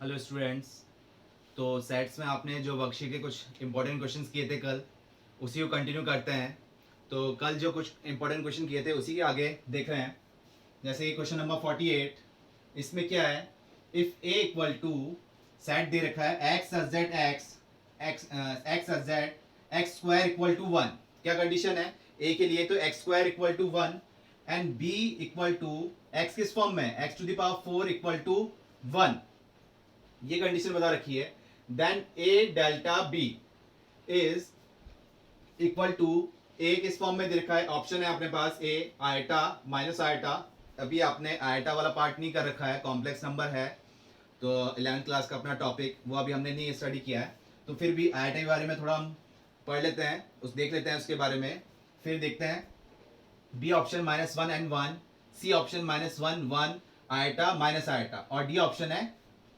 Hello students. तो sets में आपने जो वर्कशीट के कुछ इंपॉर्टेंट क्वेश्चंस किए थे कल, उसी को कंटिन्यू करते हैं। तो कल जो कुछ इंपॉर्टेंट क्वेश्चन किए थे उसी के आगे देख रहे हैं। जैसे कि क्वेश्चन नंबर 48, इसमें क्या है, if A equal to set दे रखा है X Z X Z X square equal to one. क्या कंडीशन है ए के लिए? तो X square equal to one and B equal to X किस फॉर्म में, X to the power four equal to one. ये कंडीशन बता रखी है। Then A delta B is equal to, A किस फॉर्म में दे रखा है? ऑप्शन है अपने पास ए आयटा माइनस आयटा। अभी आपने आयटा वाला पार्ट नहीं कर रखा है, कॉम्प्लेक्स नंबर है तो 11th क्लास का अपना टॉपिक वो अभी हमने नहीं स्टडी किया है। तो फिर भी आयटा के बारे में थोड़ा हम पढ़ लेते हैं, उस देख लेते हैं उसके बारे में। फिर देखते हैं b option minus one and one, c option minus one one iota minus iota, और डी ऑप्शन है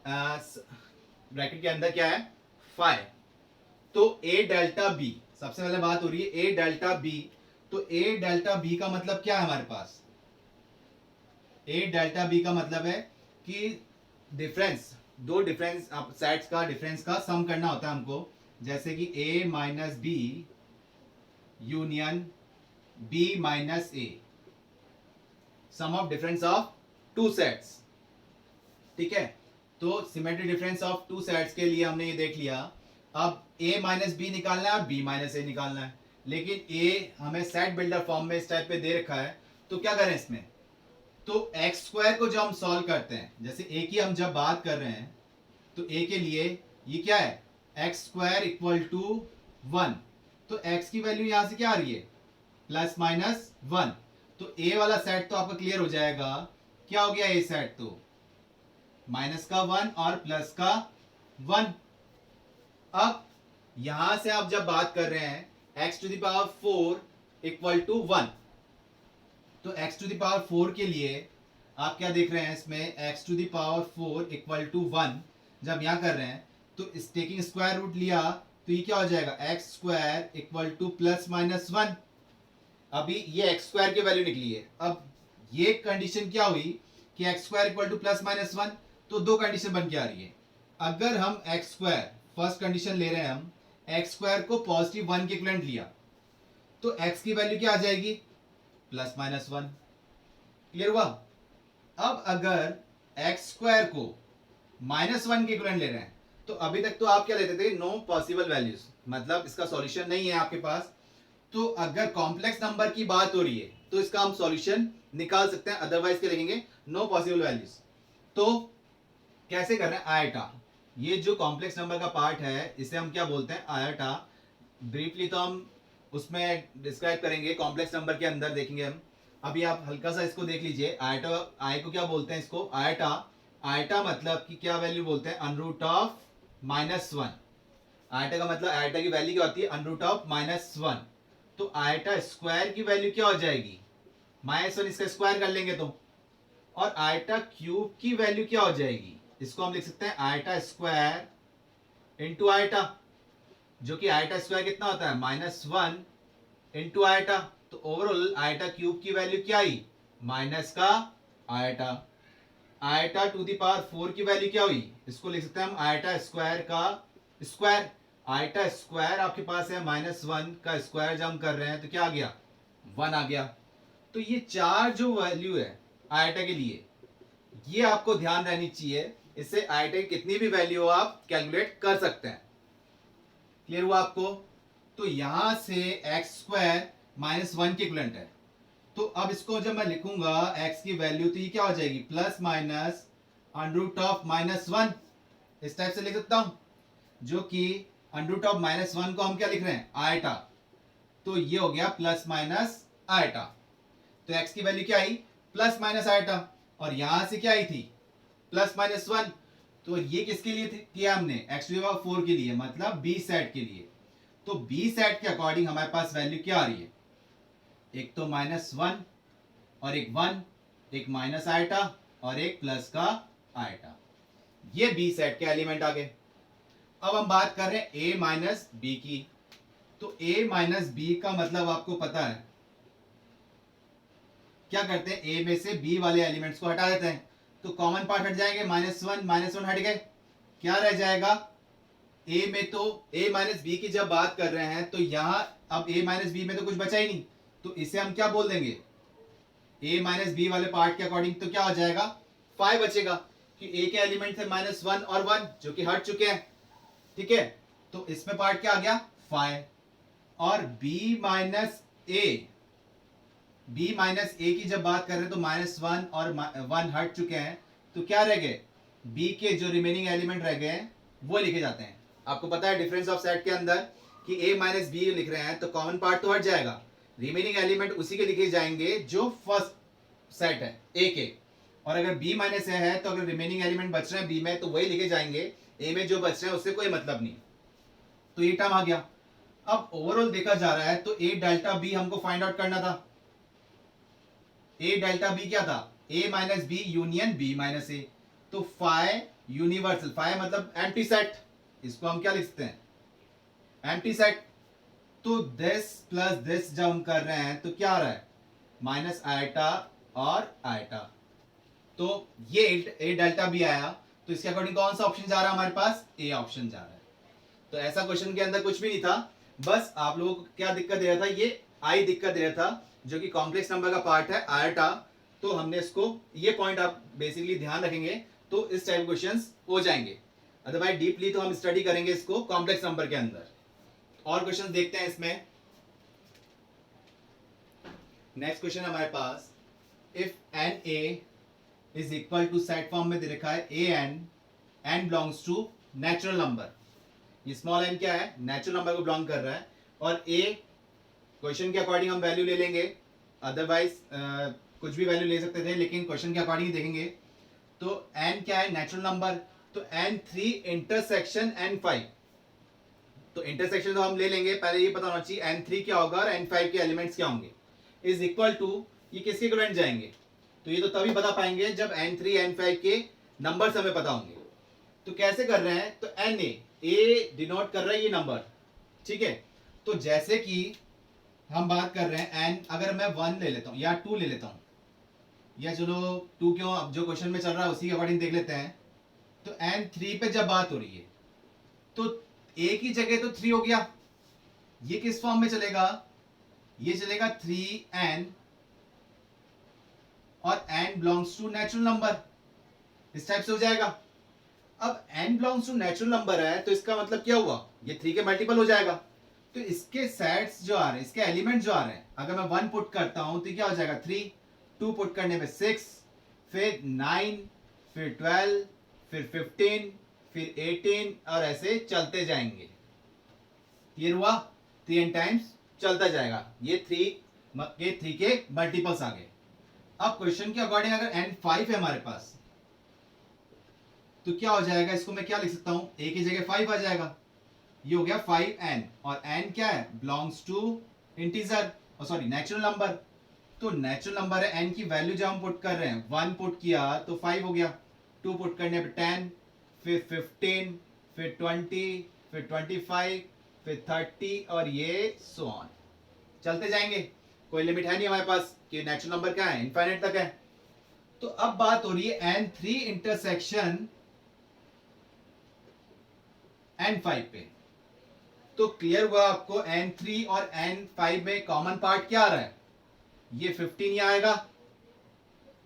ब्रैकेट के अंदर क्या है, फाइव। तो ए डेल्टा बी, सबसे पहले बात हो रही है ए डेल्टा बी। तो ए डेल्टा बी का मतलब क्या है हमारे पास? ए डेल्टा बी का मतलब है कि डिफरेंस, दो डिफरेंस सेट्स का डिफरेंस का सम करना होता है हमको। जैसे कि A minus B union B minus A, sum of difference of two sets. ठीक है, तो symmetry difference of two sets के लिए हमने ये देख लिया। अब a माइनस बी निकालना है और b माइनस ए निकालना है, लेकिन a हमें सेट बिल्डर फॉर्म में इस टाइप पे दे रखा है। तो क्या करें इसमें? तो एक्स स्क्वायर को जब हम सॉल्व करते हैं, जैसे a की हम जब बात कर रहे हैं तो a के लिए ये क्या है, x square equal to one. तो x की वैल्यू यहां से क्या आ रही है, प्लस माइनस वन। तो a वाला सेट तो आपका क्लियर हो जाएगा। क्या हो गया a सेट? तो माइनस का वन और प्लस का वन। अब यहां से आप जब बात कर रहे हैं x to the power four equal to one, तो x to the power four के लिए आप क्या देख रहे हैं इसमें, x to the power four equal to one जब यहां कर रहे हैं तो इस टेकिंग स्क्वायर रूट लिया तो ये क्या हो जाएगा, x square equal two plus minus one. अभी ये एक्स स्क्वायर की वैल्यू निकली है। अब ये कंडीशन क्या हुई कि x square equal two plus minus one, तो दो कंडीशन बन के आ रही है। अगर हम एक्स स्क्वायर, फर्स्ट कंडीशन ले रहे हैं हम, एक्स स्क्वायर को पॉजिटिव वन के इक्विवेलेंट लिया तो एक्स की वैल्यू क्या आ जाएगी, प्लस माइनस वन। क्लियर हुआ? अब अगर एक्स स्क्वायर को माइनस वन के इक्विवेलेंट ले रहे हैं तो अभी तक तो आप क्या लेते थे, नो पॉसिबल वैल्यूज, मतलब इसका सॉल्यूशन नहीं है आपके पास। तो अगर कॉम्प्लेक्स नंबर की बात हो रही है तो इसका हम सॉल्यूशन निकाल सकते हैं, अदरवाइज क्या लिखेंगे, नो पॉसिबल वैल्यूज। तो कैसे कर रहे हैं, आयटा, ये जो कॉम्प्लेक्स नंबर का पार्ट है इसे हम क्या बोलते हैं, आयटा। ब्रीफली तो हम उसमें डिस्क्राइब करेंगे कॉम्प्लेक्स नंबर के अंदर, देखेंगे हम। अभी आप हल्का सा इसको देख लीजिए, आयटा, आई को क्या बोलते हैं, इसको आयटा। आयटा मतलब कि क्या वैल्यू बोलते हैं, under root of minus one. Eta का मतलब, आयटा की वैल्यू क्या होती है, अनरूट ऑफ माइनस वन। तो आयटा स्क्वायर की वैल्यू क्या हो जाएगी, माइनस वन, इसका स्क्वायर कर लेंगे तो। और आयटा क्यूब की वैल्यू क्या हो जाएगी, इसको हम लिख सकते हैं आयटा स्क्वायर इंटू आयटा, जो कि आयटा स्क्वायर कितना होता है, माइनस वन इंटू आयटा। तो ओवरऑल आयटा क्यूब की वैल्यू क्या आई, माइनस का iota. Iota to the power four की वैल्यू क्या हुई, इसको लिख सकते हैं हम आयटा स्क्वायर का स्क्वायर। आयटा स्क्वायर आपके पास है माइनस वन का स्क्वायर, जब हम कर रहे हैं तो क्या आ गया, वन आ गया। तो ये चार जो वैल्यू है आयटा के लिए, ये आपको ध्यान रहनी चाहिए। इससे आयटा की कितनी भी वैल्यू हो आप कैलकुलेट कर सकते हैं। क्लियर हुआ आपको? तो यहां से एक्स स्क्वायर माइनस वन के इक्विवेलेंट है। तो अब इसको जब मैं लिखूंगा x की वैल्यू, तो ये क्या हो जाएगी, plus minus under root of minus one, इस टाइप से लिख सकता हूं, जो कि under root of minus one को हम क्या लिख रहे हैं, आयटा। तो ये हो गया प्लस माइनस आयटा। तो x की वैल्यू क्या आई, प्लस माइनस आयटा, और यहां से क्या आई थी, प्लस माइनस वन। तो ये किसके लिए किया हमने, x to the power four के लिए, मतलब बी सेट के लिए। तो बी सेट के अकॉर्डिंग हमारे पास वैल्यू क्या आ रही है, एक तो माइनस वन और एक वन, एक माइनस आयटा और एक प्लस का आयटा। ये बी सेट के एलिमेंट आ गए। अब हम बात कर रहे हैं ए माइनस बी की। तो ए माइनस बी का मतलब आपको पता है, क्या करते हैं, ए में से बी वाले एलिमेंट्स को हटा देते हैं, तो कॉमन पार्ट हट जाएंगे, माइनस वन हट गए, क्या रह जाएगा, ए में तो a माइनस बी की जब बात कर रहे हैं तो यहां अब a माइनस बी में तो कुछ बचा ही नहीं, तो इसे हम क्या बोल देंगे, a माइनस बी वाले पार्ट के अकॉर्डिंग तो क्या हो जाएगा 5 बचेगा, कि a के एलिमेंट थे -1 और 1 जो कि हट चुके हैं, ठीक है। तो इसमें पार्ट क्या आ गया 5, और b माइनस ए की जब बात कर रहे हैं तो -1 और 1 हट चुके हैं, तो क्या रह गए, b के जो रिमेनिंग एलिमेंट रह गए हैं वो लिखे जाते हैं। आपको पता है डिफरेंस ऑफ सेट के अंदर कि a माइनस बी लिख रहे हैं तो कॉमन पार्ट तो हट जाएगा, रिमेनिंग एलिमेंट उसी के लिखे जाएंगे जो फर्स्ट सेट है a के, और अगर b माइनस ए है तो अगर रिमेनिंग एलिमेंट बच रहे हैं b में तो वही लिखे जाएंगे, a में जो बच रहे हैं उससे कोई मतलब नहीं। तो ये टर्म आ गया। अब ओवरऑल देखा जा रहा है तो a डेल्टा b हमको फाइंड आउट करना था। a डेल्टा b क्या था, a minus B union b minus A, तो फाई यूनिवर्सल, फाई मतलब एम्प्टी सेट, इसको हम क्या लिख सकते हैं एम्प्टी सेट। तो दिस प्लस दिस जब हम कर रहे हैं तो क्या आ रहा है माइनस आयटा और आयटा, तो ये a डेल्टा b आया, तो इसके अकॉर्डिंग कौन सा ऑप्शन जा रहा है हमारे पास, a ऑप्शन जा रहा है। तो ऐसा क्वेश्चन के अंदर कुछ भी नहीं था, बस आप लोगों को क्या दिक्कत दे रहा था, ये आई दिक्कत दे रहा था जो कि कॉम्प्लेक्स नंबर का पार्ट है आयटा, तो हमने इसको ये पॉइंट आप बेसिकली ध्यान रखेंगे तो इस टाइप क्वेश्चंस हो जाएंगे। अदरवाइज डीपली तो हम स्टडी करेंगे इसको कॉम्प्लेक्स नंबर के अंदर। और क्वेश्चन देखते हैं इसमें। नेक्स्ट क्वेश्चन हमारे पास, if N A is equal to set form में दे रखा है A N belongs to natural number, ये स्मॉल एन क्या है नेचुरल नंबर को बिलोंग कर रहा है, और ए क्वेश्चन के अकॉर्डिंग हम वैल्यू ले लेंगे, अदरवाइज कुछ भी वैल्यू ले सकते थे लेकिन क्वेश्चन के अकॉर्डिंग देखेंगे। तो n क्या है नेचुरल नंबर, तो n3 इंटरसेक्शन n5, तो इंटरसेक्शन तो हम ले लेंगे, पहले ये पता होना चाहिए n3 क्या होगा और n5 के एलिमेंट्स क्या होंगे, इज इक्वल टू ये किसके इक्विवेलेंट जाएंगे, तो ये तो तभी बता पाएंगे जब n3 n5 के नंबर्स हमें पता होंगे। तो कैसे कर रहे हैं, तो ए डिनोट कर रहा है ये नंबर, ठीक है। तो जैसे कि हम बात कर रहे हैं n, अगर मैं 1 ले लेता हूं या 2 ले लेता हूं, या चलो 2 क्यों, अब जो क्वेश्चन में चल रहा है उसी के अकॉर्डिंग देख लेते हैं। तो n3 पे जब बात हो रही है तो a की जगह तो 3 हो गया, ये किस फॉर्म में चलेगा, ये चलेगा 3n और n belongs to natural number, इस टाइप से हो जाएगा। अब n belongs to natural number है तो इसका मतलब क्या हुआ, ये 3 के मल्टीपल हो जाएगा, तो इसके सेट्स जो आ रहे हैं, इसके एलिमेंट जो आ रहे हैं, अगर मैं 1 पुट करता हूं तो क्या हो जाएगा 3, 2 पुट करने में 6, फिर 9, फिर 12, फिर 15, फिर 18 और ऐसे चलते जाएंगे। ये हुआ 3 टाइम्स चलता जाएगा, ये 3 के मल्टीपल्स आ गए। अब क्वेश्चन के अकॉर्डिंग अगर n5 है हमारे पास तो क्या हो जाएगा, इसको मैं क्या लिख सकता हूं, a की जगह 5 आ जाएगा, ये हो गया 5n, और n क्या है belongs to integer, sorry natural number, तो नेचुरल नंबर है n की वैल्यू जब हम पुट कर रहे हैं 1 पुट किया तो 5 हो गया, 2 पुट करने पे 10, फिर 15, फिर 20, फिर 25, फिर 30 और ये सो ऑन चलते जाएंगे, कोई लिमिट है नहीं हमारे पास कि नेचुरल नंबर क्या है इनफाइनाइट तक है। तो अब बात हो रही है n3 इंटरसेक्शन n5 पे, तो क्लियर हुआ आपको n3 और n5 में कॉमन पार्ट क्या आ रहा है, ये 15 ही आएगा,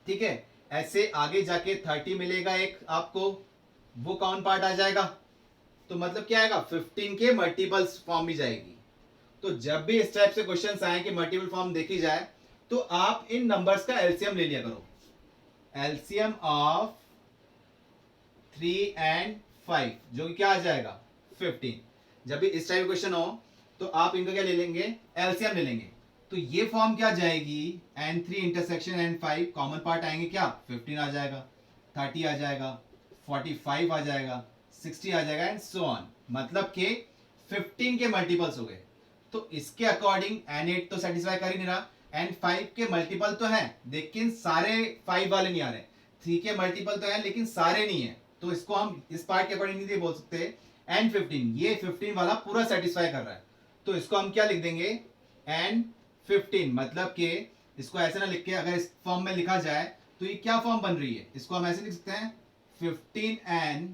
ठीक है। ऐसे आगे जाके 30 मिलेगा एक आपको, वो कॉमन पार्ट आ जाएगा, तो मतलब क्या आएगा 15 के मल्टीपल्स फॉर्म में जाएगी। तो जब भी इस टाइप से क्वेश्चंस आए कि मल्टीपल फॉर्म देखी जाए तो आप इन नंबर्स का एलसीएम ले लिया करो, एलसीएम ऑफ 3 and 5 जो कि क्या आ जाएगा 15। जब भी इस टाइप क्वेश्चन हो तो आप इनका क्या ले लेंगे, एलसीएम ले लेंगे, तो ये फॉर्म क्या जाएगी n3 intersection n5, common part आएंगे क्या 15 आ जाएगा, 30 आ जाएगा, 45 आ जाएगा, 60 आ जाएगा एंड सो ऑन, मतलब कि 15 के मल्टीपल्स हो गए। तो इसके अकॉर्डिंग n8 तो सेटिस्फाई कर ही नहीं रहा, n5 के मल्टीपल तो हैं लेकिन सारे 5 वाले नहीं आ रहे, 3 के मल्टीपल तो हैं लेकिन सारे नहीं है, तो इसको हम इस पार्ट के अकॉर्डिंग नहीं बोल सकते n15, ये 15 वाला पूरा सेटिस्फाई कर रहा है, तो इसको हम क्या लिख देंगे n15, मतलब कि इसको ऐसे ना लिख के अगर इस फॉर्म में लिखा जाए तो ये क्या फॉर्म बन रही है, इसको हम ऐसे लिख सकते हैं 15n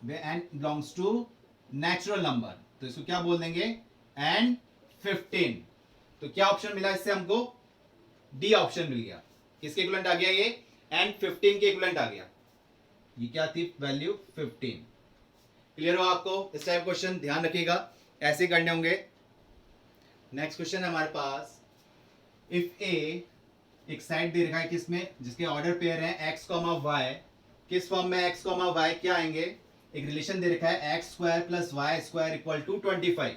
where n belongs to natural number, तो इसको क्या बोल देंगे, n 15। तो क्या ऑप्शन मिला इससे हमको, डी ऑप्शन मिल गया। किसके इक्विवेलेंट आ गया ये, n 15 के इक्विवेलेंट आ गया। ये क्या थी, वैल्यू 15। क्लियर हो आपको, इस टाइप क्वेश्चन ध्यान रखिएगा, ऐसे करने होंगे। नेक्स्ट क्वेश्चन है हमारे पास, इफ ए, एक साइड दे रखा है किसमें, जिसके ऑर्डर पेयर है x, y, किस फॉर्म में x, y क्या आएंगे, एक रिलेशन दे रखा है x square plus y square equal to 25।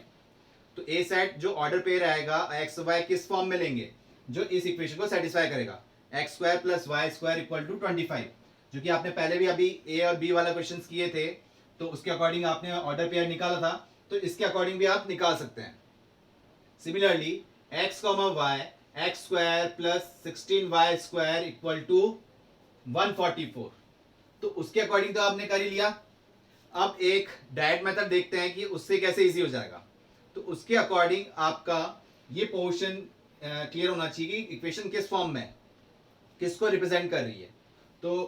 तो ए सेट जो ऑर्डर पेयर आएगा x, y किस फॉर्म में लेंगे, जो इस इक्वेशन को सेटिस्फाई करेगा, x square plus y square equal to 25, जो कि आपने पहले भी अभी ए और बी वाला क्वेश्चन किए थे, तो उसके अकॉर्डिंग आपने ऑर्डर पेयर निकाला था, तो इसके अकॉर्डिंग भी आप निकाल सकते हैं। Similarly x, y, x square plus 16y square equal to 144, तो उसके अकॉर्डिंग तो आपने कर ही लिया। अब एक डायरेक्ट मेथड देखते हैं कि उससे कैसे इजी हो जाएगा। तो उसके अकॉर्डिंग आपका ये पोर्शन क्लियर होना चाहिए कि इक्वेशन किस फॉर्म में, किसको रिप्रेजेंट कर रही है। तो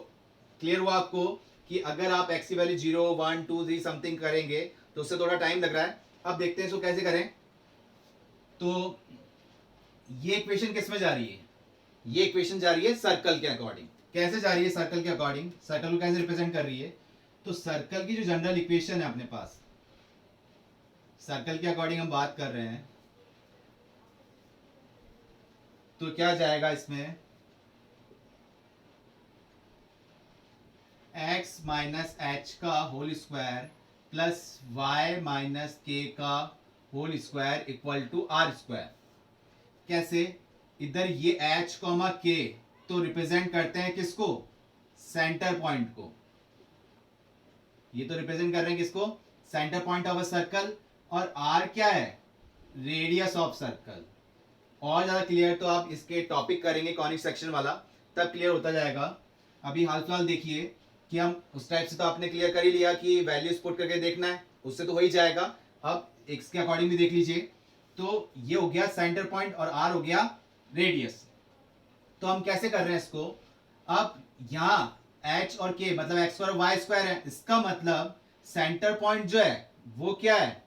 क्लियर हुआ आपको कि अगर आप x की वैल्यू 0, 1, 2, 3 समथिंग करेंगे तो उससे थोड़ा टाइम लग रहा है। अब देखते हैं इसको कैसे करें। तो ये इक्वेशन किस में जा रही है, ये इक्वेशन जा रही है सर्कल के अकॉर्डिंग। कैसे जा रही है सर्कल के अकॉर्डिंग, सर्कल को कैसे रिप्रेजेंट कर रही है। तो सर्कल की जो जनरल इक्वेशन है अपने पास, सर्कल के अकॉर्डिंग हम बात कर रहे हैं, तो क्या जाएगा इसमें, x माइनस एच का whole square plus y minus k का whole square equal to r square. कैसे, इधर ये h कॉमा k तो रिप्रेजेंट करते हैं किसको, सेंटर पॉइंट को, ये तो रिप्रेजेंट कर रहे हैं किसको, centre point of a circle, और r क्या है, रेडियस ऑफ सर्कल। और ज्यादा क्लियर तो आप इसके टॉपिक करेंगे कॉनिक सेक्शन वाला, तब क्लियर होता जाएगा। अभी हाल फिलहाल देखिए कि हम उस टाइप से तो आपने क्लियर कर ही लिया कि वैल्यूज पुट करके देखना है, उससे तो हो ही जाएगा। अब x के अकॉर्डिंग भी देख लीजिए, तो ये हो गया सेंटर पॉइंट और r हो गया रेडियस। तो हम कैसे कर रहे हैं इसको, अब यहाँ h और k मतलब x स्क्वायर वाई स्क्वायर है, इसका मतलब सेंटर पॉइंट जो है वो क्या है,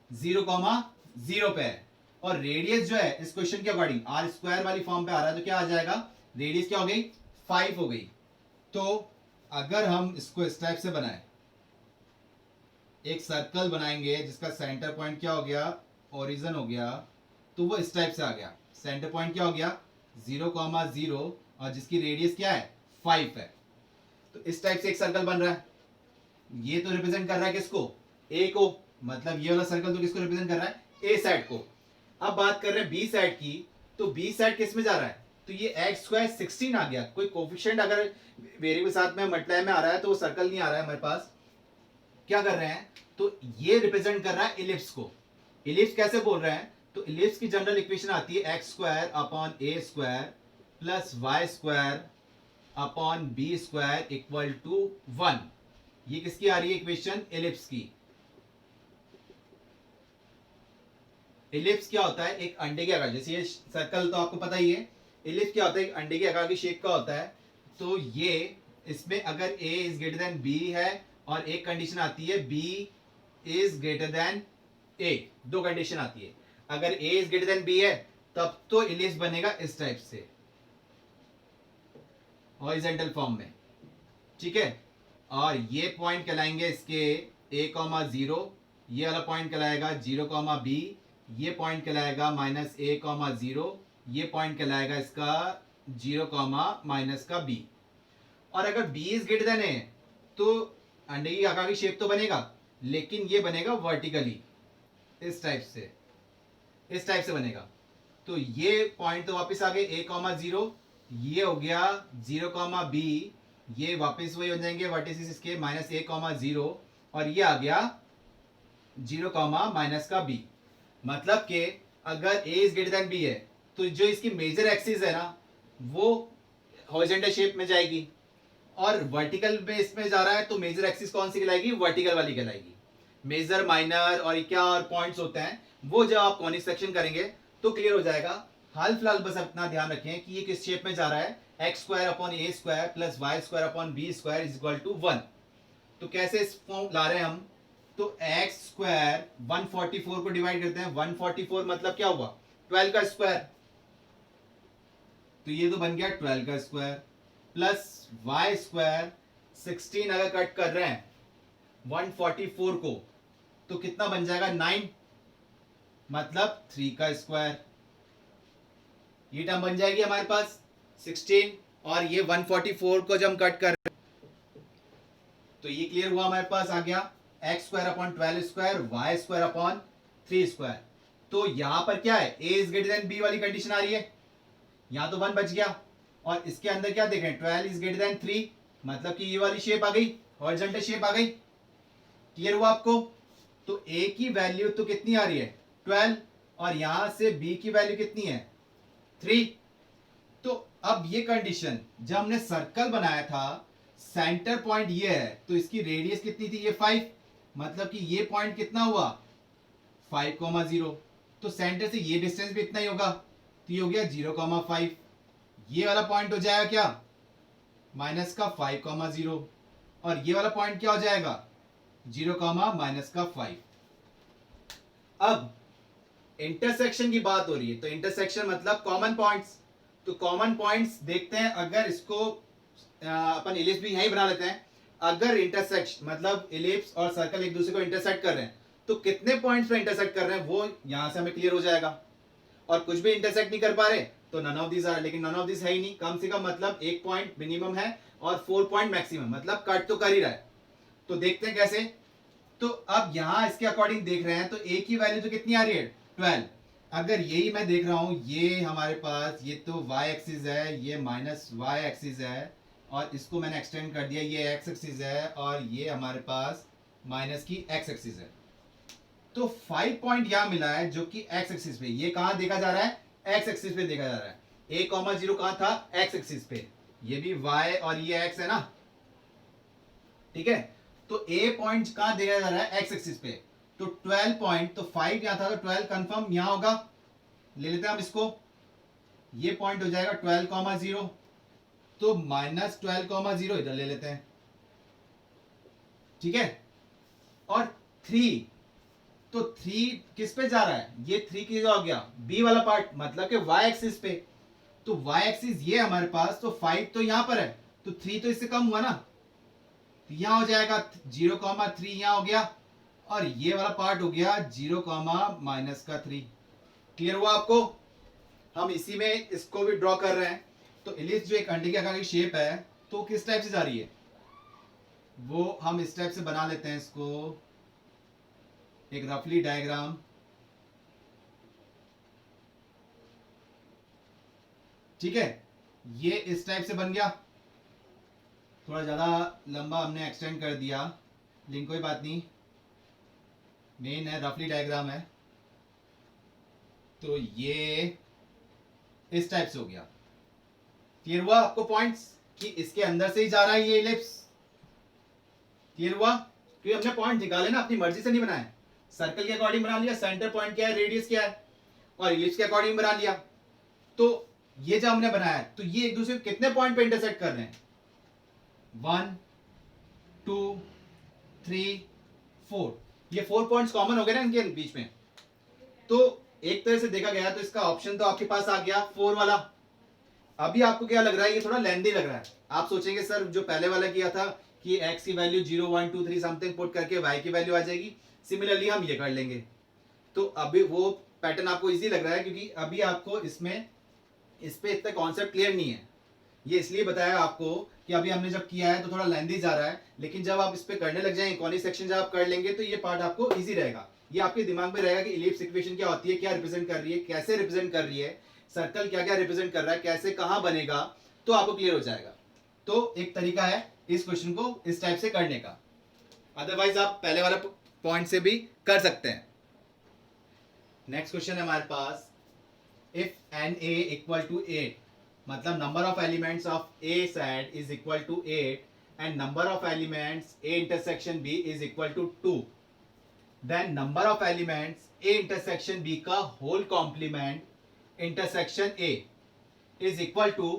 0,0 पे है, और रेडियस जो है इस क्वेश्चन के अकॉर्डिंग आर स्क्वायर वाली फॉर्म पे आ रहा है, तो क्या आ जाएगा, रेडियस क्या हो गई, 5 हो गई। तो अगर हम इसको इस टाइप से बनाए, एक सर्कल बनाएंगे जिसका सेंटर पॉइंट क्या हो गया, ओरिजिन हो गया, तो वो इस टाइप से आ गया, सेंटर पॉइंट क्या हो गया 0,0 और जिसकी रेडियस क्या है 5 है। तो इस टाइप से एक सर्कल बन रहा है, ये तो रिप्रेजेंट कर रहा है किसको, ए को, मतलब ये वाला सर्कल तो किसको रिप्रेजेंट कर रहा है, ए साइड को। अब बात कर रहे हैं बी साइड की, तो बी साइड किस में जा रहा है, तो ये एक्स स्क्वायर 16 आ गया। कोई कोफिशिएंट अगर वेरिएबल साथ में मल्टीप्लाई में आ रहा है तो वो सर्कल नहीं आ रहा है हमारे पास। क्या कर रहे हैं, तो ये रिप्रेजेंट कर रहा है इलिप्स को। इलिप्स कैसे बोल रहे हैं, तो इलिप्स की जनरल इक्वेशन आती है x square upon a square plus y square upon b square equal to 1। ये किसकी आ रही है इक्वेशन, इलिप्स की। इलिप्स क्या होता है, एक अंडे के आकार, जैसे ये सर्कल तो आपको पता ही है। इलिप्स क्या होता है, एक अंडे के आकार की शेप का होता है। तो ये इसमें अगर a is greater then b है और एक कंडीशन आती है b is greater then a, दो कंडीशन आती है। अगर a is greater then b है तब तो इलिप्स बनेगा इस टाइप से हॉरिजॉन्टल फॉर्म में, ठीक है। और ये पॉइंट कहलाएंगे इसके a,0, ये वाला पॉइंट कहलाएगा 0,b, ये पॉइंट कहलाएगा -a,0, ये पॉइंट कहलाएगा इसका 0,-b। और अगर b is greater then a तो अंडे की आकार की शेप तो बनेगा, लेकिन ये बनेगा वर्टिकली इस टाइप से, इस टाइप से बनेगा। तो ये पॉइंट तो वापस आ गए a,0, ये हो गया 0,b, ये वापस वही हो जाएंगे वर्टिसेस इसके -a,0, और ये आ गया 0,-b। मतलब कि अगर a is greater then b है तो जो इसकी मेजर एक्सिस है ना वो हॉरिजॉन्टल शेप में जाएगी, और वर्टिकल बेस में जा रहा है तो मेजर एक्सिस कौन सी कहलाएगी, वर्टिकल वाली कहलाएगी। मेजर, माइनर और क्या और पॉइंट्स होते हैं वो जब आप कॉनिक सेक्शन करेंगे तो क्लियर हो जाएगा। हाल फिलहाल बस अपना ध्यान रखें कि ये किस शेप में जा रहा है, x square upon a square plus y square upon b square is equal to 1। तो कैसे इसको ला रहे हैं हम, तो एक्स स्क्वायर 144 को डिवाइड करते हैं, 144 मतलब क्या हुआ 12 का स्क्वायर, तो ये तो बन गया 12 का स्क्वायर प्लस वाई स्क्वायर 16 अगर कट कर रहे हैं 144 को तो कितना बन जाएगा 9 मतलब 3 का स्क्वायर, ये टर्म बन जाएगी हमारे पास 16 और ये 144 को जब हम कट कर रहे हैं तो ये क्लियर हुआ हमारे पास आ गया x square upon 12 square y square upon 3 square. तो यहां पर क्या है a is greater than b वाली कंडीशन आ रही है, यहां तो 1 बच गया और इसके अंदर क्या देख रहे हैं 12 इज ग्रेटर देन 3 मतलब कि ये वाली शेप आ गई, हॉरिजॉन्टल शेप आ गई। क्लियर हुआ आपको? तो ए की वैल्यू तो कितनी आ रही है 12 और यहां से बी की वैल्यू कितनी है 3। तो अब ये कंडीशन जब हमने सर्कल बनाया था सेंटर पॉइंट ये है तो इसकी रेडियस कितनी थी ये 5 मतलब कि ये पॉइंट कितना हुआ 5,0, तो सेंटर से ये डिस्टेंस भी इतना ही होगा तो ये हो गया 0,5, ये वाला पॉइंट हो जाएगा क्या माइनस का 5,0 और ये वाला पॉइंट क्या हो जाएगा 0, माइनस का 5। अब इंटरसेक्शन की बात हो रही है तो इंटरसेक्शन मतलब कॉमन पॉइंट्स, तो कॉमन पॉइंट्स देखते हैं, अगर इसको अपन इलिप्स भी यहीं बना लेते हैं, अगर इंटरसेक्शन मतलब इलिप्स और सर्कल एक दूसरे को इंटरसेक्ट कर रहे हैं तो कितने पॉइंट्स पे इंटरसेक्ट कर रहे हैं वो यहां से हमें क्लियर हो जाएगा, और कुछ भी इंटरसेक्ट नहीं कर पा रहे तो नन ऑफ दिस आर, लेकिन नन ऑफ दिस है ही नहीं, कम से कम मतलब एक पॉइंट मिनिमम है और 4 पॉइंट मैक्सिमम मतलब कट तो कर ही रहा है। तो देखते हैं कैसे, तो अब यहां इसके अकॉर्डिंग देख रहे हैं तो ए की वैल्यू तो कितनी आ रही है 12, अगर यही मैं देख रहा हूं ये हमारे पास ये तो y एक्सिस है ये माइनस y एक्सिस है और इसको मैंने एक्सटेंड कर दिया ये x एक्सिस है और ये हमारे पास माइनस की x एक्सिस है, तो 5 पॉइंट यहां मिला है जो कि x एक्सिस पे, ये कहां देखा जा रहा है x एक्सिस पे देखा जा रहा है, a,0 कहां था x एक्सिस पे, ये भी y और ये x है ना, ठीक है। तो a पॉइंट कहां देखा जा रहा है x एक्सिस पे, तो 12 पॉइंट, तो 5 यहां था तो 12 कंफर्म यहां होगा, ले लेते हैं हम इसको, ये पॉइंट हो जाएगा 12,0 तो माइनस 12,0 इधर ले लेते हैं, ठीक है। और 3, तो 3 किस पे जा रहा है, ये 3 किस हो गया b वाला पार्ट मतलब कि y एक्सिस पे, तो y एक्सिस ये हमारे पास, तो 5 तो यहां पर है तो 3 तो इससे कम हुआ ना, तो यहां हो जाएगा 0,3 यहां हो गया और ये वाला पार्ट हो गया 0, माइनस का 3। क्लियर हुआ आपको? हम इसी में इसको भी ड्रॉ कर रहे हैं, तो इलिप्स जो एक अंडे के आकार की शेप है तो किस टाइप से जा रही है वो हम इस टाइप से बना लेते हैं, इसको एक रफली डायग्राम, ठीक है, ये इस टाइप से बन गया, थोड़ा ज्यादा लंबा हमने एक्सटेंड कर दिया लेकिन कोई बात नहीं, मेन है रफली डायग्राम है, तो ये इस टाइप से हो गया। क्लियर हुआ आपको पॉइंट्स कि इसके अंदर से ही जा रहा है ये इलिप्स? क्लियर हुआ? क्योंकि हमने पॉइंट निकाले ना, अपनी मर्जी से नहीं बनाए, सर्कल के अकॉर्डिंग बना लिया, सेंटर पॉइंट क्या है रेडियस क्या है और इलिप्स के अकॉर्डिंग बना लिया। तो ये जब हमने बनाया तो ये एक दूसरे को कितने पॉइंट पे इंटरसेक्ट कर रहे हैं 1 2 3 4, ये 4 पॉइंट्स कॉमन हो गए ना इनके बीच में, तो एक तरह से देखा गया तो इसका ऑप्शन तो आपके पास आ गया 4 वाला। अभी आपको क्या लग रहा है ये थोड़ा लेंथी लग रहा है, आप सोचेंगे सर जो पहले वाला किया था कि x की वैल्यू 0 1 2 3 समथिंग पुट करके y की वैल्यू आ जाएगी, सिमिलरली हम ये कर लेंगे, तो अभी वो पैटर्न आपको इजी लग रहा है क्योंकि अभी आपको इसमें इस पे इतना कॉन्सेप्ट क्लियर नहीं है, ये इसलिए बताया आपको कि अभी हमने जब किया है तो थोड़ा लेंथी जा रहा है, लेकिन जब आप इस पे करने लग जाएंगे कॉनिक सेक्शन जब आप कर लेंगे तो ये पार्ट आपको इजी रहेगा, ये आपके दिमाग में रहेगा कि इलिप्स इक्वेशन क्या होती है, क्या रिप्रेजेंट कर रही है, कैसे रिप्रेजेंट कर रही है, सर्कल क्या क्या रिप्रेजेंट कर रहा है, कैसे कहां बनेगा, तो आपको क्लियर हो जाएगा। तो एक तरीका है इस क्वेश्चन को इस टाइप से करने का, अदरवाइज आप पहले वाला पॉइंट से भी कर सकते हैं। नेक्स्ट क्वेश्चन है हमारे पास, if N A equal to 8 मतलब number of elements of A set is equal to 8 and number of elements A intersection B is equal to 2, then number of elements A intersection B का whole complement intersection A is equal to,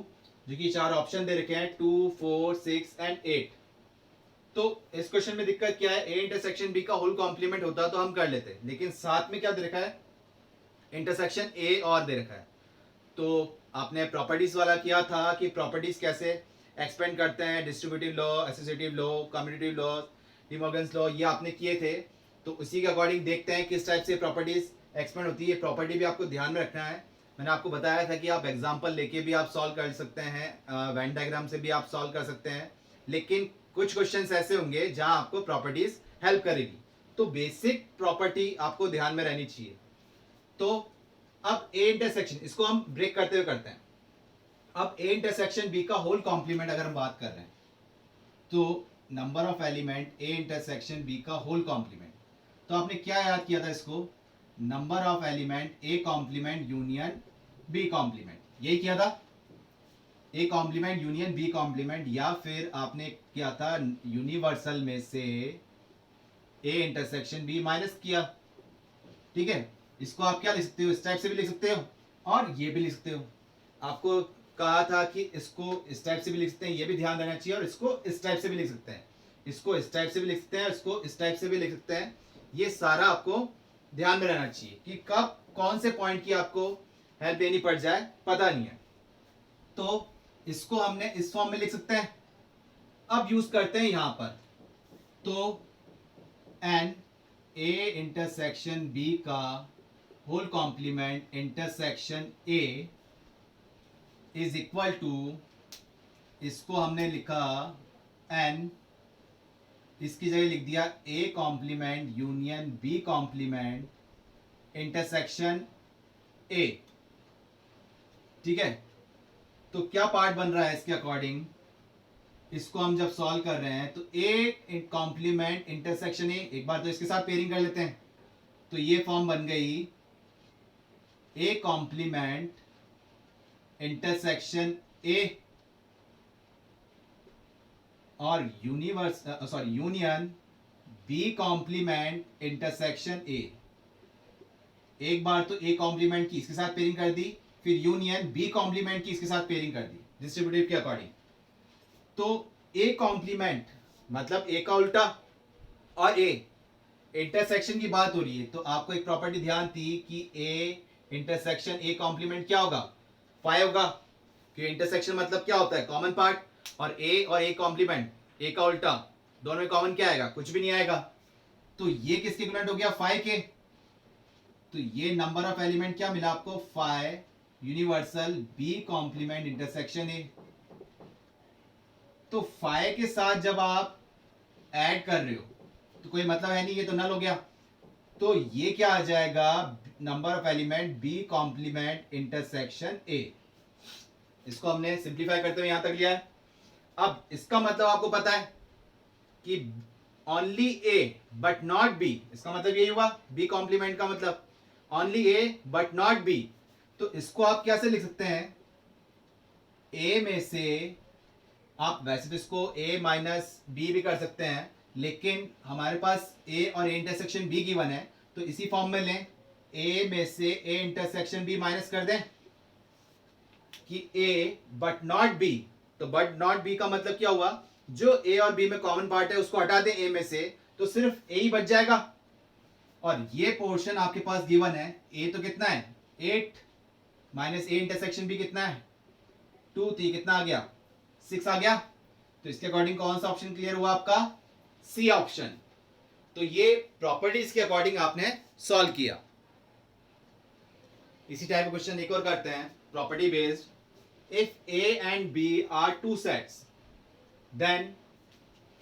जो कि 4 option दे रखे हैं 2 4 6 and 8। तो इस question में दिक्कत क्या है, ए इंटरसेक्शन बी का होल कॉम्प्लीमेंट होता तो हम कर लेते, लेकिन साथ में क्या दे रखा है, इंटरसेक्शन ए और दे रखा है। तो आपने प्रॉपर्टीज वाला किया था कि प्रॉपर्टीज कैसे एक्सपेंड करते हैं, distributive law, associative law, commutative law, D Morgan's law, ये आपने किए थे। तो उसी के अकॉर्डिंग देखते हैं किस टाइप से प्रॉपर्टीज एक्सपेंड होती है। प्रॉपर्टी भी आपको ध्यान में रखना है। मैंने आपको बताया था कि आप एग्जाम्पल लेके भी आप सॉल्व कर सकते हैं, वेन डायग्राम से भी आप सॉल्व कर सकते हैं, लेकिन कुछ क्वेश्चंस ऐसे होंगे जहां आपको प्रॉपर्टीज हेल्प करेगी। तो बेसिक प्रॉपर्टी आपको ध्यान में रहनी चाहिए। तो अब ए इंटरसेक्शन, इसको हम ब्रेक करते हुए करते हैं। अब ए इंटरसेक्शन बी का होल कॉम्प्लीमेंट अगर हम बात कर रहे हैं, तो number of element A intersection B का होल कॉम्प्लीमेंट, तो आपने क्या याद किया था इसको, number of element A complement union B complement, यही किया था, A complement union B complement, या फिर आपने किया था यूनिवर्सल में से ए इंटरसेक्शन बी माइनस किया। ठीक है, इसको आप क्या लिख सकते हो, इस टाइप से भी लिख सकते हो और ये भी लिख सकते हो। आपको कहा था कि इसको इस टाइप से भी लिख सकते हैं, ये भी ध्यान देना चाहिए, और इसको इस टाइप से भी लिख सकते हैं, इसको इस टाइप से भी लिख सकते हैं, इसको इस टाइप से भी लिख सकते हैं। ये सारा आपको ध्यान में रहना चाहिए कि कब कौन से पॉइंट की आपको हेल्प लेनी पड़ जाए, पता नहीं है। तो इसको हमने इस फॉर्म में लिख सकते हैं। अब यूज करते हैं यहां पर, तो एन ए इंटरसेक्शन बी का whole complement intersection A is equal to, इसको हमने लिखा एन, इसकी जगह लिख दिया A complement union B complement intersection A. ठीक है, तो क्या पार्ट बन रहा है इसके अकॉर्डिंग, इसको हम जब सॉल्व कर रहे हैं तो ए कॉम्प्लीमेंट इंटरसेक्शन ए, एक बार तो इसके साथ पेयरिंग कर लेते हैं, तो ये फॉर्म बन गई ए कॉम्प्लीमेंट इंटरसेक्शन ए और union B complement intersection A. एक बार तो ए कॉम्प्लीमेंट की इसके साथ पेयरिंग कर दी, फिर यूनियन बी कॉम्प्लीमेंट की इसके साथ पेयरिंग कर दी डिस्ट्रीब्यूटिव के अकॉर्डिंग। तो ए कॉम्प्लीमेंट मतलब ए का उल्टा और ए इंटरसेक्शन की बात हो रही है, तो आपको एक प्रॉपर्टी ध्यान थी कि ए इंटरसेक्शन ए कॉम्प्लीमेंट क्या होगा, 5 होगा, क्योंकि इंटरसेक्शन मतलब क्या होता है, कॉमन पार्ट, और ए कॉम्प्लीमेंट, ए का उल्टा, दोनों में कॉमन क्या आएगा, कुछ भी नहीं आएगा। तो ये किसके इक्विवेलेंट हो गया, 5 के। तो ये नंबर ऑफ एलिमेंट क्या मिला आपको, 5 universal B complement intersection A. तो 5 के साथ जब आप ऐड कर रहे हो तो कोई मतलब है नहीं, ये तो नल हो गया। तो ये क्या आ जाएगा, number of element B complement intersection A. इसको हमने सिंप्लीफाई करते हुए यहां तक लिया है। अब इसका मतलब आपको पता है कि only A but not be, इसका मतलब यही हुआ, बी कॉम्प्लीमेंट का मतलब only A but not be. तो इसको आप कैसे लिख सकते हैं, ए में से आप वैसे तो इसको ए माइनस बी भी कर सकते हैं, लेकिन हमारे पास ए और ए इंटरसेक्शन बी गिवन है, तो इसी फॉर्म में लें, ए में से ए इंटरसेक्शन बी माइनस कर दें कि ए बट नॉट बी। तो बट नॉट बी का मतलब क्या हुआ, जो ए और बी में कॉमन पार्ट है उसको हटा दें ए में से, तो सिर्फ ए ही बच जाएगा। और ये पोर्शन आपके पास गिवन है, ए तो कितना है 8 माइनस ए इंटरसेक्शन बी कितना है 2, थी कितना आ गया 6 आ गया। तो इसके अकॉर्डिंग कौन सा ऑप्शन क्लियर हुआ आपका, सी ऑप्शन। तो ये प्रॉपर्टीज के अकॉर्डिंग आपने सॉल्व किया। इसी टाइप का क्वेश्चन एक और करते हैं, property based. If A and B are two sets, then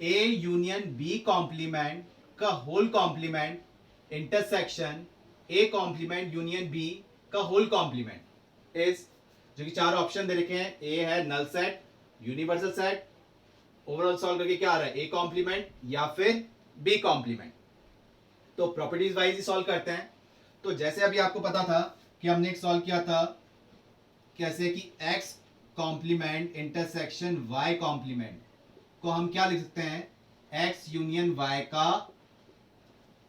A union B complement का whole complement intersection A complement union B का होल कॉम्प्लीमेंट इज, जो कि 4 ऑप्शन दे रखे हैं, ए है null set, universal set, overall solve करके क्या आ रहा है ए कॉम्प्लीमेंट या फिर बी कॉम्प्लीमेंट। तो प्रॉपर्टीज वाइज ही सॉल्व करते हैं। तो जैसे अभी आपको पता था कि हमने एक सॉल्व किया था कैसे कि x complement intersection y complement को हम क्या लिख सकते हैं, x यूनियन y का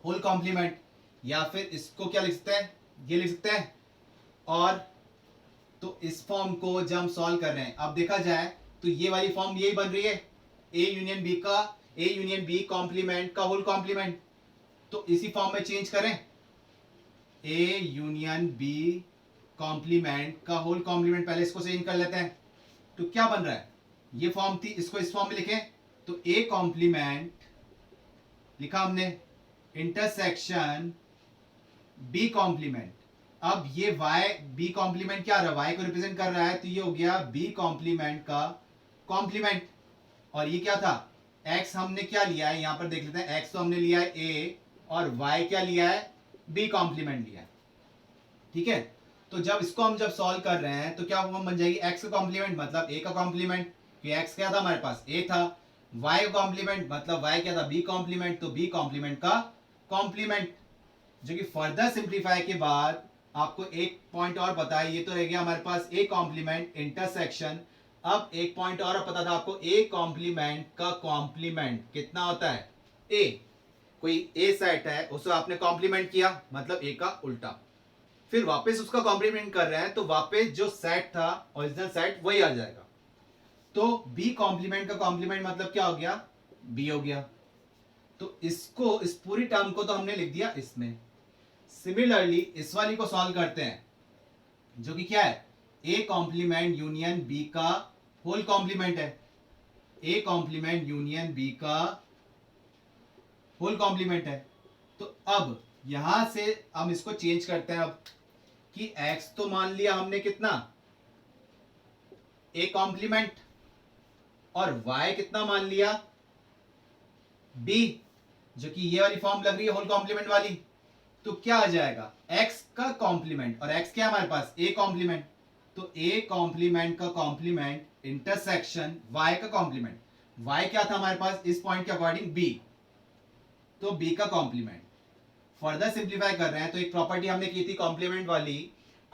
होल कॉम्प्लीमेंट, या फिर इसको क्या लिख सकते हैं, ये लिख सकते हैं। और तो इस फॉर्म को जब हम सॉल्व कर रहे हैं, अब देखा जाए तो ये वाली फॉर्म यही बन रही है, a यूनियन b का ए यूनियन बी कॉम्प्लीमेंट का होल कॉम्प्लीमेंट, तो इसी फॉर्म में चेंज करें, ए यूनियन बी कॉम्प्लीमेंट का होल कॉम्प्लीमेंट, पहले इसको चेंज कर लेते हैं। तो क्या बन रहा है, ये फॉर्म थी, इसको इस फॉर्म में लिखें, तो ए कॉम्प्लीमेंट लिखा हमने, इंटरसेक्शन बी कॉम्प्लीमेंट। अब ये y b कॉम्प्लीमेंट क्या आ रहा है, y को रिप्रेजेंट कर रहा है, तो ये हो गया b कॉम्प्लीमेंट का कॉम्प्लीमेंट। और ये क्या था, x हमने क्या लिया है, यहां पर देख लेते हैं, x तो हमने लिया है a और y क्या लिया है, b कॉम्प्लीमेंट लिया है। ठीक है, तो जब इसको हम जब सॉल्व कर रहे हैं तो क्या फॉर्म बन जाएगी, x का कॉम्प्लीमेंट मतलब a का कॉम्प्लीमेंट, x क्या था हमारे पास, a था, y का कॉम्प्लीमेंट मतलब y क्या था, b कॉम्प्लीमेंट, तो b कॉम्प्लीमेंट का कॉम्प्लीमेंट। जो कि फर्दर सिंप्लीफाई के बाद आपको एक पॉइंट और पता है, ये तो रह गया हमारे पास ए कॉम्प्लीमेंट इंटरसेक्शन। अब एक पॉइंट और पता था आपको, ए कॉम्प्लीमेंट का कॉम्प्लीमेंट कितना होता है, ए, कोई ए सेट है उसे आपने कॉम्प्लीमेंट किया मतलब ए का उल्टा, फिर वापस उसका कॉम्प्लीमेंट कर रहे हैं तो वापस जो सेट था ओरिजिनल सेट वही आ जाएगा। तो बी कॉम्प्लीमेंट का कॉम्प्लीमेंट मतलब क्या हो गया, बी हो गया। तो इसको, इस पूरी टर्म को तो हमने लिख दिया इसमें। सिमिलरली इस वाली को सॉल्व करते हैं, जो कि क्या है, ए कॉम्प्लीमेंट यूनियन बी का होल कॉम्प्लीमेंट है, ए कॉम्प्लीमेंट यूनियन बी का होल कॉम्प्लीमेंट है। तो अब यहां से हम इसको चेंज करते हैं, अब कि x तो मान लिया हमने कितना, ए कॉम्प्लीमेंट, और y कितना मान लिया, b, जो कि ये वाली फॉर्म लग रही है होल कॉम्प्लीमेंट वाली। तो क्या आ जाएगा, x का कॉम्प्लीमेंट, और x क्या है हमारे पास, a कॉम्प्लीमेंट, तो a कॉम्प्लीमेंट का कॉम्प्लीमेंट इंटरसेक्शन y का कॉम्प्लीमेंट, y क्या था हमारे पास इस पॉइंट के अकॉर्डिंग b, तो b का कॉम्प्लीमेंट। फर्दर सिंप्लीफाई कर रहे हैं तो एक प्रॉपर्टी हमने की थी कॉम्प्लीमेंट वाली,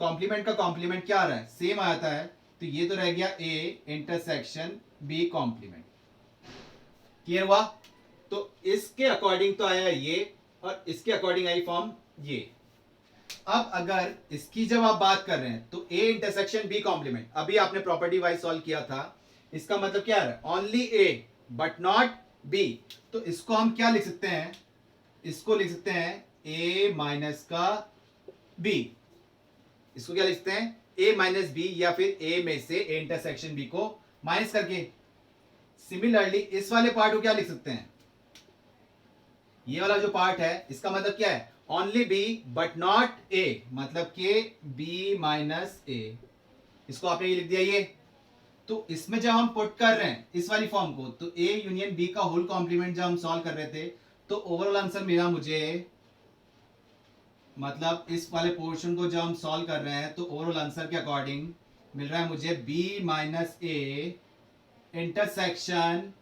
कॉम्प्लीमेंट का कॉम्प्लीमेंट क्या आ रहा है, सेम आता है, तो ये तो रह गया a intersection b complement. Clear हुआ, तो इसके अकॉर्डिंग तो आया ये, और इसके अकॉर्डिंग आई फॉर्म ये। अब अगर इसकी जब आप बात कर रहे हैं तो a इंटरसेक्शन b कॉम्प्लीमेंट, अभी आपने प्रॉपर्टी वाइज सॉल्व किया था, इसका मतलब क्या है, only a but not b। तो इसको हम क्या लिख सकते हैं, इसको लिख सकते हैं a माइनस का b, इसको क्या लिखते हैं, a माइनस b, या फिर a में से a इंटरसेक्शन b को माइनस करके। सिमिलरली इस वाले पार्ट को क्या लिख सकते हैं, ये वाला जो पार्ट है इसका मतलब क्या है, only B but not A, मतलब के बी माइनस ए, इसको आपने ये लिख दिया ये। तो इसमें जब हम पुट कर रहे हैं इस वाली फॉर्म को, तो ए यूनियन बी का होल कॉम्प्लीमेंट जब हम सॉल्व कर रहे थे, तो ओवरऑल आंसर मिला मुझे, मतलब इस वाले पोर्शन को जब हम सॉल्व कर रहे हैं तो ओवरऑल आंसर के अकॉर्डिंग मिल रहा है मुझे B minus A intersection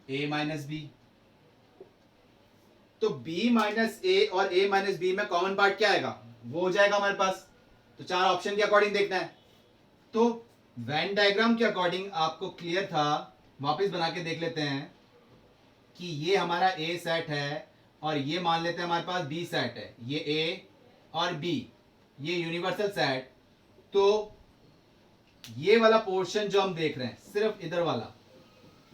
A minus B. तो b माइनस ए और a माइनस बी में कॉमन पार्ट क्या आएगा, वो हो जाएगा हमारे पास। तो चार ऑप्शन के अकॉर्डिंग देखना है, तो वेन डायग्राम के अकॉर्डिंग आपको क्लियर था, वापस बना के देख लेते हैं कि ये हमारा a सेट है और ये मान लेते हैं हमारे पास b सेट है, ये a और b, ये यूनिवर्सल सेट। तो ये वाला पोर्शन जो हम देख रहे हैं सिर्फ इधर वाला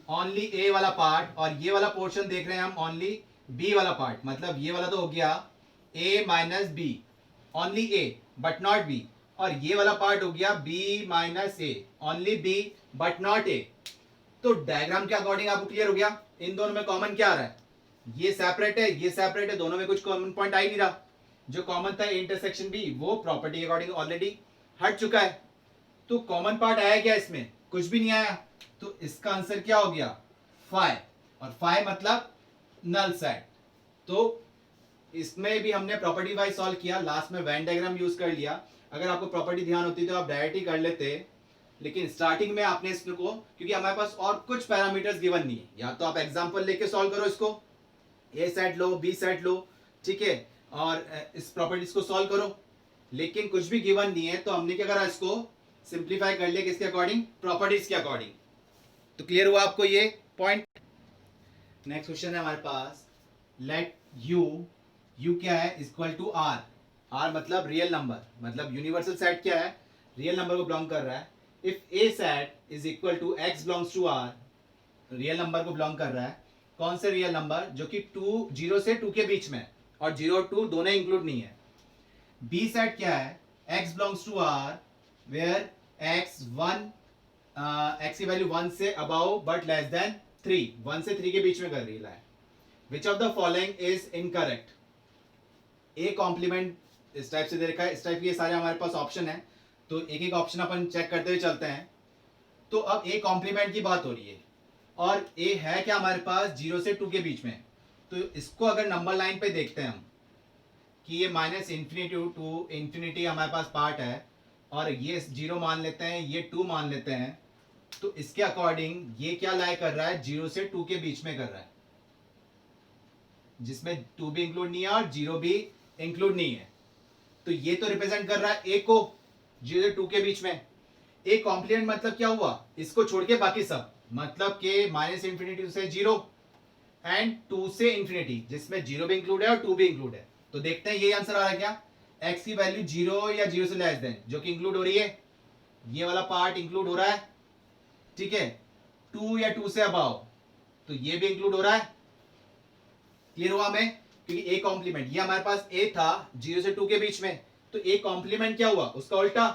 ओनली a वाला पार्ट, और ये वाला पोर्शन देख रहे हैं हम ओनली b वाला पार्ट, मतलब ये वाला तो हो गया a minus B, only a but not b, और ये वाला पार्ट हो गया b minus a, only b but not a। तो डायग्राम के अकॉर्डिंग आपको क्लियर हो गया, इन दोनों में कॉमन क्या आ रहा है, ये सेपरेट है ये सेपरेट है, दोनों में कुछ कॉमन पॉइंट आ ही नहीं रहा। जो कॉमन था इंटरसेक्शन b, वो प्रॉपर्टी के अकॉर्डिंग ऑलरेडी हट चुका है। तो कॉमन पार्ट आया क्या इसमें, कुछ भी नहीं आया, तो इसका आंसर क्या हो गया, फाइव, और फाइव मतलब नल सेट। तो इसमें भी हमने प्रॉपर्टी वाइज सॉल्व किया, लास्ट में वेन डायग्राम यूज कर लिया। अगर आपको प्रॉपर्टी ध्यान होती तो आप डायरेक्ट ही कर लेते, लेकिन स्टार्टिंग में आपने इसको, क्योंकि हमारे पास और कुछ पैरामीटर्स गिवन नहीं है, या तो आप एग्जांपल लेके सॉल्व करो इसको, ए सेट लो बी सेट लो, ठीक है, और इस प्रॉपर्टीज को सॉल्व करो, लेकिन कुछ भी गिवन नहीं है, तो हमने क्या करा, इसको सिंप्लीफाई कर लिया किसके अकॉर्डिंग, प्रॉपर्टीज के अकॉर्डिंग। तो क्लियर हुआ आपको ये पॉइंट। नेक्स्ट क्वेश्चन है हमारे पास, लेट यू क्या है, इक्वल टू आर, आर मतलब रियल नंबर, मतलब यूनिवर्सल सेट क्या है, रियल नंबर को बिलोंग कर रहा है। If A set is equal to x belongs to R, real number को बिलोंग कर रहा है, कौन से रियल नंबर जो कि 0 से 2 के बीच में है और 0 और 2 दोनों इंक्लूड नहीं है। बी सेट क्या है, x belongs to R where x की वैल्यू 1 से अबाउ बट लेस देन 3, 1 से 3 के बीच में कर रही है। Which of the following is incorrect? A complement इस टाइप से दे रखा है, इस टाइप के सारे हमारे पास ऑप्शन है, तो एक एक ऑप्शन अपन चेक करते हुए चलते हैं। तो अब ए कॉम्प्लीमेंट की बात हो रही है और ए है क्या हमारे पास 0 से 2 के बीच में, तो इसको अगर नंबर लाइन पे देखते हैं हम कि ये माइनस इन्फिनिटी टू इन्फिनिटी हमारे पास पार्ट है और ये 0 मान लेते हैं, ये 2 मान लेते हैं, तो इसके अकॉर्डिंग ये क्या लाई कर रहा है, 0 से 2 के बीच में कर रहा है, जिसमें 2 भी इंक्लूड नहीं है और 0 भी इंक्लूड नहीं है। तो ये तो रिप्रेजेंट कर रहा है ए को 0 से 2 के बीच में। ए कॉम्प्लीमेंट मतलब क्या हुआ, इसको छोड़ के बाकी सब, मतलब के माइनस इन्फिनिटी से 0 एंड 2 से इन्फिनिटी, जिसमें 0 भी इंक्लूड है और 2 भी इंक्लूड है। तो देखते हैं ये आंसर आ रहा है क्या, x की वैल्यू 0 या 0 से लेस देन, जो कि इंक्लूड हो रही है, ये वाला पार्ट इंक्लूड हो रहा है, ठीक है। 2 या 2 से अबाव, तो ये भी इंक्लूड हो रहा है। क्लियर हुआ हमें, क्योंकि ए कॉम्प्लीमेंट ये हमारे पास ए था 0 से 2 के बीच में, तो ए कॉम्प्लीमेंट क्या हुआ, उसका उल्टा,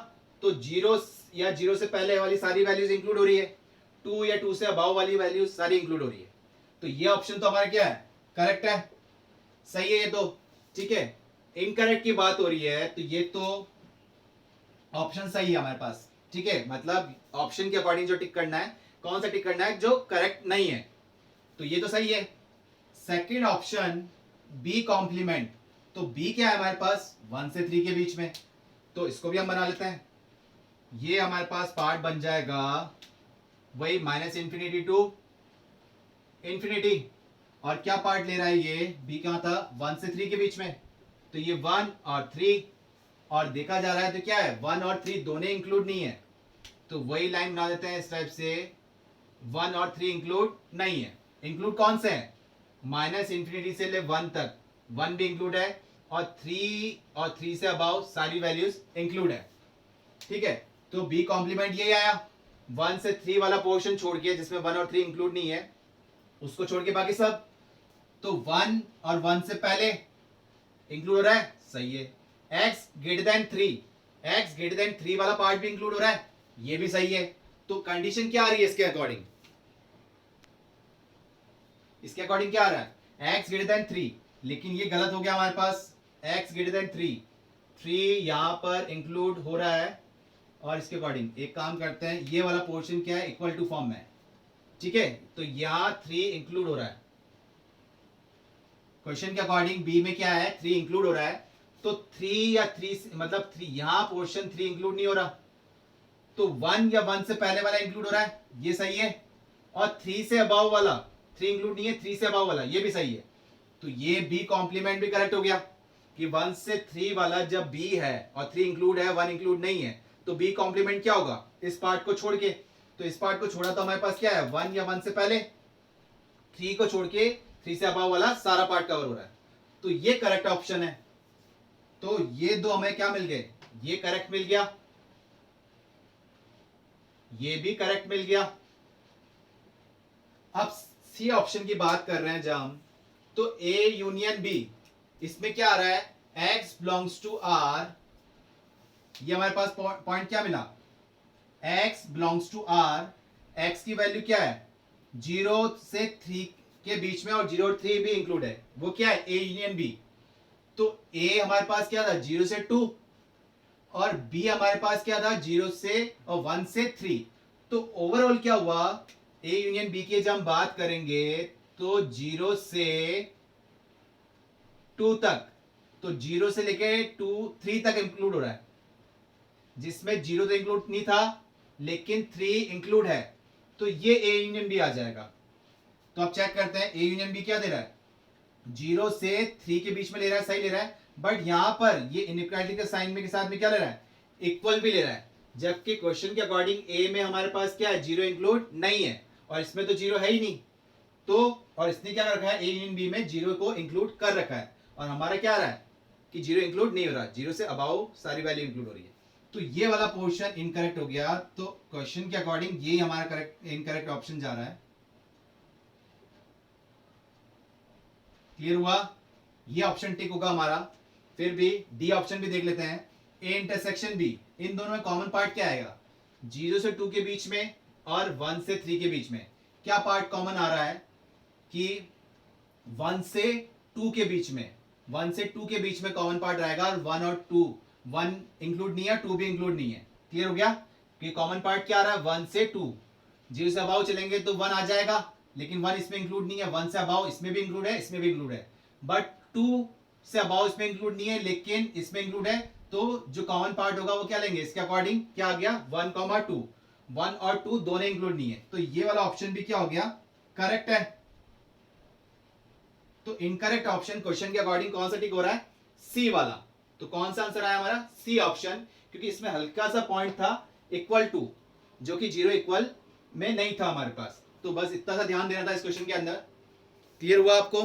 तो 0 या 0 से पहले वाली सारी वैल्यूज इंक्लूड हो रही है, 2 या 2 से अबाव वाली वैल्यूज सारी इंक्लूड हो रही है। तो ये ऑप्शन तो हमारा क्या है, करेक्ट है, सही है ये तो, ठीक है। इनकरेक्ट की बात हो रही है, तो ये तो ऑप्शन सही है हमारे पास, ठीक है। मतलब ऑप्शन के अकॉर्डिंग जो टिक करना है, कौन सा टिक करना है, जो करेक्ट नहीं है, तो ये तो सही है। सेकंड ऑप्शन बी कॉम्प्लीमेंट, तो बी क्या है हमारे पास 1 से 3 के बीच में, तो इसको भी हम बना लेते हैं। ये हमारे पास पार्ट बन जाएगा वही माइनस इन्फिनिटी टू इन्फिनिटी, और क्या पार्ट ले रहा है ये, बी क्या था 1 से 3 के बीच में, तो ये 1 और 3, और देखा जा रहा है तो क्या है 1 और 3 दोनों इंक्लूड नहीं है, तो वही लाइन बना देते हैं इस टाइप से, 1 और 3 इंक्लूड नहीं है। इंक्लूड कौन से है, माइनस इन्फिनिटी से ले 1 तक 1 भी इंक्लूड है, और 3 से अबाउ सारी वैल्यूज इंक्लूड है, ठीक है। तो बी कॉम्प्लीमेंट यही आया, 1 से 3 वाला पोर्शन छोड़ के, जिसमें 1 और 3 इंक्लूड नहीं है, उसको छोड़ के बाकी सब, तो 1 और 1 से पहले इंक्लूड हो रहा है, सही है। x greater than 3, x greater than 3 वाला पार्ट भी इंक्लूड हो रहा है, ये भी सही है। तो कंडीशन क्या आ रही है इसके अकॉर्डिंग, इसके अकॉर्डिंग क्या आ रहा है, x ग्रेटर देन 3, लेकिन ये गलत हो गया हमारे पास, x ग्रेटर देन 3 यहां पर इंक्लूड हो रहा है, और इसके अकॉर्डिंग एक काम करते हैं, ये वाला पोर्शन क्या है, इक्वल टू फॉर्म में, ठीक है। तो यहां 3 इंक्लूड हो रहा है, क्वेश्चन के अकॉर्डिंग बी में क्या है 3 इंक्लूड हो रहा है, तो 3 या 3 मतलब 3 यहां पोर्शन 3 इंक्लूड नहीं हो रहा, तो 1 या 1 से पहले वाला इंक्लूड हो रहा है, ये सही है। और 3 से अबाव वाला 3 इंक्लूड नहीं है, 3 से अबाव वाला ये भी सही है। तो ये बी कॉम्प्लीमेंट भी करेक्ट हो गया कि 1 से 3 वाला जब बी है और 3 इंक्लूड है 1 इंक्लूड नहीं है, तो बी कॉम्प्लीमेंट क्या होगा, इस पार्ट को छोड़ के, तो इस पार्ट को छोड़ा तो हमारे पास क्या है 1 या 1 से पहले, 3 को छोड़ के 3 से अबाव वाला सारा पार्ट कवर हो रहा है, तो ये करेक्ट ऑप्शन है। तो ये दो हमें क्या मिल गए, ये करेक्ट मिल गया, ये भी करेक्ट मिल गया। अब सी ऑप्शन की बात कर रहे हैं जब हम, तो ए यूनियन बी, इसमें क्या आ रहा है x बिलोंग्स टू r, ये हमारे पास पॉइंट क्या मिला, x belongs to r, x की वैल्यू क्या है 0 से 3 के बीच में, और 0 और 3 भी इंक्लूड है, वो क्या है a यूनियन b। तो a हमारे पास क्या था 0 से 2, और b हमारे पास क्या था 0 से और 1 से 3। तो ओवरऑल क्या हुआ, a यूनियन b की जब हम बात करेंगे तो 0 से 2 तक, तो 0 से लेके 3 तक इंक्लूड हो रहा है, जिसमें 0 तो इंक्लूड नहीं था लेकिन 3 इंक्लूड है, तो ये a यूनियन b आ जाएगा। तो आप चेक करते हैं a यूनियन b क्या दे रहा है, 0 से 3 के बीच में ले रहा है, सही ले रहा है, बट यहां पर ये इनइक्वालिटी के साइन में के साथ में क्या ले रहा है, इक्वल भी ले रहा है, जबकि क्वेश्चन के अकॉर्डिंग a में हमारे पास क्या है 0 इंक्लूड नहीं है, और इसमें तो 0 है ही नहीं, तो और इसने क्या रखा है a यूनियन b में 0 को इंक्लूड कर रखा है, और हमारा क्या आ रहा है कि 0 इंक्लूड नहीं हो रहा, 0 से अबाउ सारी वैल्यू इंक्लूड हो रही है। तो ये वाला पोर्शन इनकरेक्ट हो गया, तो क्वेश्चन के अकॉर्डिंग यही हमारा करेक्ट इनकरेक्ट ऑप्शन जा रहा है। क्लियर हुआ? ये ऑप्शन टिक होगा हमारा। फिर भी डी ऑप्शन भी देख लेते हैं, ए इंटरसेक्शन बी, इन दोनों में कॉमन पार्ट क्या आएगा? 0 से 2 के बीच में और 1 से 3 के बीच में क्या पार्ट कॉमन आ रहा है कि 1 से 2 के बीच में, 1 से 2 के बीच में कॉमन पार्ट रहेगा, और 1 और 2, 1 इंक्लूड नहीं है, 2 भी इंक्लूड नहीं है। क्लियर हो गया कि कॉमन पार्ट क्या आ रहा है? 1 से 2। 0 से अबाउ चलेंगे तो 1 आ जाएगा, लेकिन 1 इसमें इंक्लूड नहीं है। 1 से अबाउ इसमें भी इंक्लूड है, इसमें भी इंक्लूड है, बट 2 से अबाउ इसमें इंक्लूड नहीं है, लेकिन इसमें इंक्लूड है। तो जो कॉमन पार्ट होगा वो क्या लेंगे? इसके अकॉर्डिंग क्या आ गया? 1, 2। 1 और 2 दोनों इंक्लूड नहीं है, तो ये वाला ऑप्शन भी क्या हो गया? करेक्ट है। तो इनकरेक्ट ऑप्शन क्वेश्चन के अकॉर्डिंग कौन सा टिक हो रहा है? सी वाला। तो कौन सा आंसर आया हमारा? सी ऑप्शन, क्योंकि इसमें हल्का सा पॉइंट था इक्वल टू, जो कि 0 इक्वल में नहीं था हमारे पास। तो बस इतना सा ध्यान देना था इस क्वेश्चन के अंदर। क्लियर हुआ आपको?